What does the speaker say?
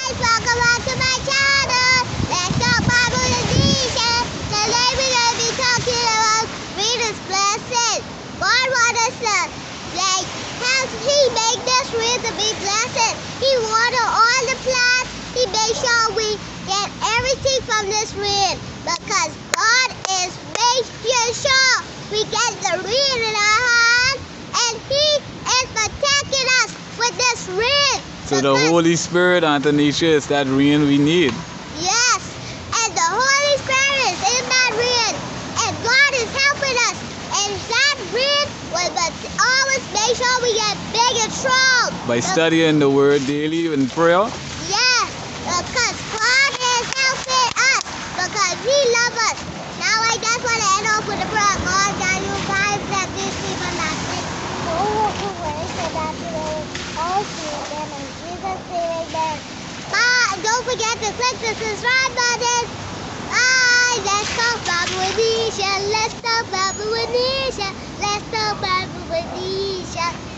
guys, welcome back to my channel. Let's talk Bible edition. Today we're going to be talking about Reader's blessing. God wants us to, how He made this reed to be blessed. He watered all the plants. He made sure we get everything from this reed because God is making sure we get the reed in our hand, and He is protecting us with this reed. So the Holy Spirit, Antonisha, is that rain we need. Yes, and the Holy Spirit is in that reed, and God is helping us. And that reed will always make sure we get big and strong. By studying the Word daily in prayer. Yes, because God is helping us, because He loves us. Now I just want to end off with a prayer. God, that you guys that these people not sick, who away so that you will all see them in Jesus' name, amen. Don't forget to click the subscribe button. Bye. Let's talk Bible with Nisha. Let's talk Bible with Nisha. Let's talk Bible with Nisha.